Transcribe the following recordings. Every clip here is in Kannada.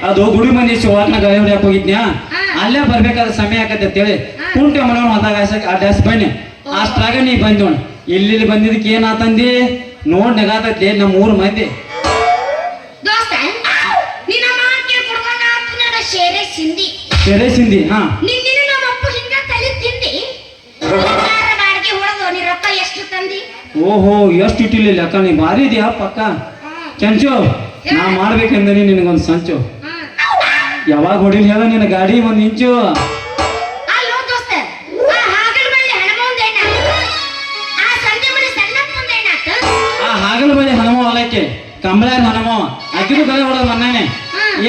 ಅದು ಗುಡಿ ಮಂದಿ ಶಿವಾರ್ನ ಗಾಳಿ ಹೊಡ್ಯಾಕ್ ಹೋಗಿದ್ನ್ಯಾ ಅಲ್ಲೇ ಬರ್ಬೇಕಾದ ಸಮಯ ಆಕತ್ತೆ ಅಂತೇಳಿ ಕುಂಟೆ ಮನವನ್ ಹೊದಾಗ ಅಡ್ಡಾಸ್ ಬನ್ನಿ ಅಷ್ಟ್ರಾಗ ನೀ ಬಂದೋಣ ಇಲ್ಲಿ ಬಂದಿದ್ದಕ್ಕೆ ಏನಾತಂದಿ ನೋಡ್ ನಗಾತೈತಿ ನಮ್ಮ 3 ಮಂದಿ ಶೆರೆ ಸಿಂಧಿ ಹಾ ಓಹೋ ಎಷ್ಟು ಇಟ್ಟಿಲ್ಲ ಲೆಕ್ಕ ನೀ ಭಾರಿ ಇದೆಯಾ ಪಕ್ಕ ಚಂಚು ನಾ ಮಾಡ್ಬೇಕಂದನಿ ನಿನಗೊಂದು ಸಂಚು ಯಾವಾಗ ಹೊಡಿಲ್ ಹೇಳ ನಿನ್ನ ಗಾಡಿ ಒಂದ್ ಇಂಚು ಆ ಹಾಗಲ ಬಳಿ ಹನುಮ ಹೊಲಕ್ಕೆ ಕಂಬಳಾರ ಹನುಮ ಆಕಿನೂ ಕರೆ ಹೊಡೋದು ಮೊನ್ನೆ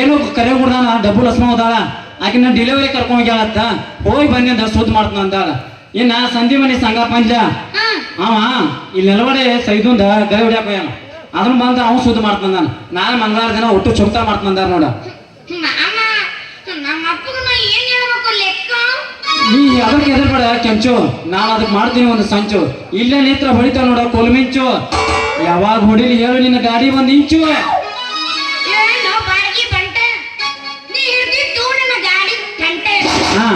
ಏನು ಕರೆ ಹೊಡ್ದಾನ ಡಬ್ಬು ಲಸ್ಮ ಹೋದಾಳ ಆಕಿನ ಡೆಲಿವರಿ ಕರ್ಕೊಂಡ್ ಹೋಗ್ಯಾಳತ್ತ ಹೋಗಿ ಬನ್ನಿ ಅಂತ ಸುದ್ದಿ ಮಾಡ್ತಾನ ಅಂದಾಳ ಇನ್ನ ಸಂಧಿ ಮನಿ ಸಂಘ ಪಂಚ ಅವ ಇಲ್ಲಿ ನೆಲವಡೆ ಸೈದುಂದ ಗಳೆ ಹೊಡ್ಯಾಕ ಹೋಗ್ಯಾನ ಅದನ್ನ ಬಂದ ಅವ್ನು ಸುದ್ದಿ ಮಾಡ್ತಾನ ನಾನು ನಾಳೆ ಮಂಗಳವಾರ ದಿನ ಒಟ್ಟು ಚುಕ್ತಾ ಮಾಡ್ತಾನ ನೋಡ ನೀ ಅದಕ್ಕೆ ಎದುರ್ಬೇಡ ಕೆಂಚು ನಾನು ಅದಕ್ಕೆ ಮಾಡ್ತೀನಿ ಒಂದು ಸಂಚು ಇಲ್ಲೇ ನಿತ್ರ ಹೊಡಿತಾವ ನೋಡ ಕೊಲ್ಮಿಂಚು ಯಾವಾಗ ಹೊಡಿಲಿ ಹೇಳು ನಿನ್ನ ಗಾಡಿ ಒಂದು ಇಂಚು ಹಾ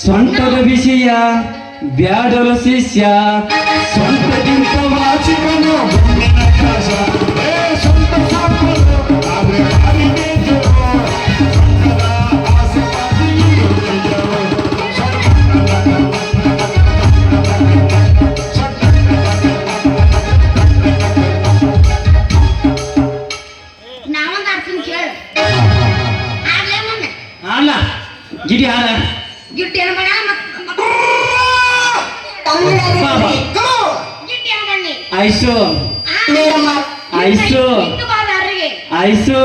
ಸೊಂಟದ ವಿಷಯ ಬ್ಯಾಡಲ ಶಿಷ್ಯ ಸೊಂಟದಿಂದ ವಾಚಿಕನು ಗಿಡಿ ಹಾರ ಐಸು ಐಸು ಐಸು